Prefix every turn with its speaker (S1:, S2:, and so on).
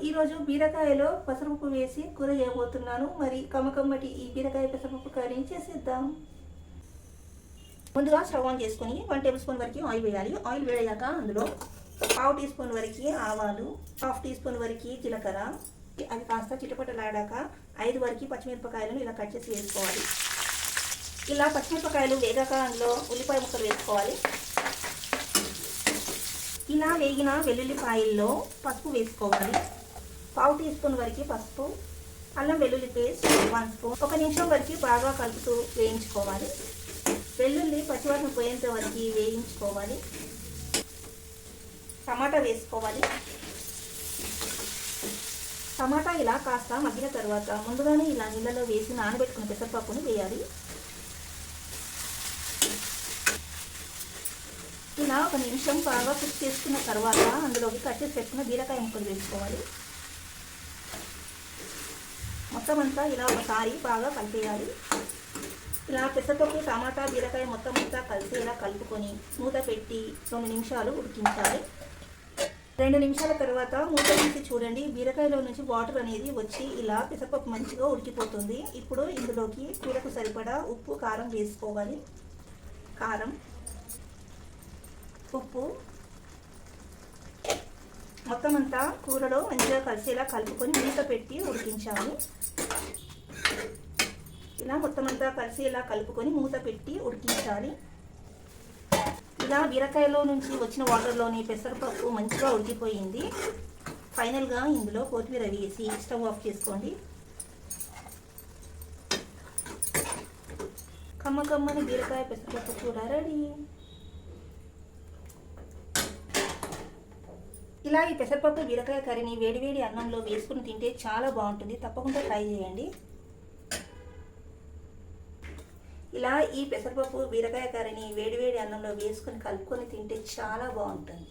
S1: ఈరోజు బీరకాయలో పెసరపప్పు వేసి కూర చేయబోతున్నాను. మరి కమ్మకమ్మటి ఈ బీరకాయ పెసరపప్పు కర్రీ చేసేద్దాం. ముందుగా స్టవ్ ఆన్ చేసుకొని 1 టేబుల్ స్పూన్ వరకు ఆయిల్ వేయాలి. ఆయిల్ వేయాక అందులో 1/2 టీ స్పూన్ వరకు ఆవాలు, 1/2 టీ స్పూన్ వరకు జీలకర్ర, అది కాస్త చిటపటలాడాక 5 వరకు పచ్చిమిరపకాయలను ఇలా కట్ చేసి వేసుకోవాలి. ఇలా పచ్చిమిరపకాయలు వేగాక అందులో ఉల్లిపాయ ముక్కలు వేసుకోవాలి. ఇలా వేగిన వెల్లుల్లిపాయల్లో పసుపు వేసుకోవాలి. 1/2 టీ స్పూన్ వరకు పసుపు, అల్లం వెల్లుల్లి పేస్ట్ 1 స్పూన్. 1 నిమిషం వరకు బాగా కలుపుతూ వేయించుకోవాలి. వెల్లుల్లి పచ్చివాసన పోయేంత వరకు వేయించుకోవాలి. టమాటా వేసుకోవాలి. టమాటా ఇలా కాస్త మగ్గిన తర్వాత ముందుగానే ఇలా నీళ్ళలో వేసి నానబెట్టుకున్న పెసరపప్పును వేయాలి. ఇలా 1 నిమిషం బాగా కుక్ చేసుకున్న తర్వాత అందులోకి కట్ చేసి పెట్టుకున్న బీరకాయ ముక్కలు వేసుకోవాలి. మొత్తం అంతా ఇలా ఒకసారి బాగా కలిపేయాలి. ఇలా పెసరపప్పు, టమాటా, బీరకాయ మొత్తం అంతా కలిసి ఇలా కలుపుకొని మూత పెట్టి 2 నిమిషాలు ఉడికించాలి. 2 నిమిషాల తర్వాత మూత తీసి చూడండి, బీరకాయలో నుంచి వాటర్ అనేది వచ్చి ఇలా పెసరపప్పు మంచిగా ఉడికిపోతుంది. ఇప్పుడు ఇందులోకి కూరకు సరిపడా ఉప్పు, కారం వేసుకోవాలి. కారం, ఉప్పు మొత్తం అంతా కూరలో మంచిగా కలిసేలా కలుపుకొని మూత పెట్టి ఉడికించాలి. ఇలా మొత్తం అంతా కలిసేలా కలుపుకొని మూత పెట్టి ఉడికించాలి. ఇలా బీరకాయలో నుంచి వచ్చిన వాటర్లోని పెసరపప్పు మంచిగా ఉడికిపోయింది. ఫైనల్గా ఇందులో కొత్తిమీర వేసి స్టవ్ ఆఫ్ చేసుకోండి. కమ్మని బీరకాయ పెసరపప్పు కూర రెడీ. ఇలా ఈ పెసరపప్పు బీరకాయ కర్రీని వేడివేడి అన్నంలో వేసుకుని తింటే చాలా బాగుంటుంది. తప్పకుండా ట్రై చేయండి. ఇలా ఈ పెసరపప్పు బీరకాయ కర్రీని వేడివేడి అన్నంలో వేసుకొని కలుపుకొని తింటే చాలా బాగుంటుంది.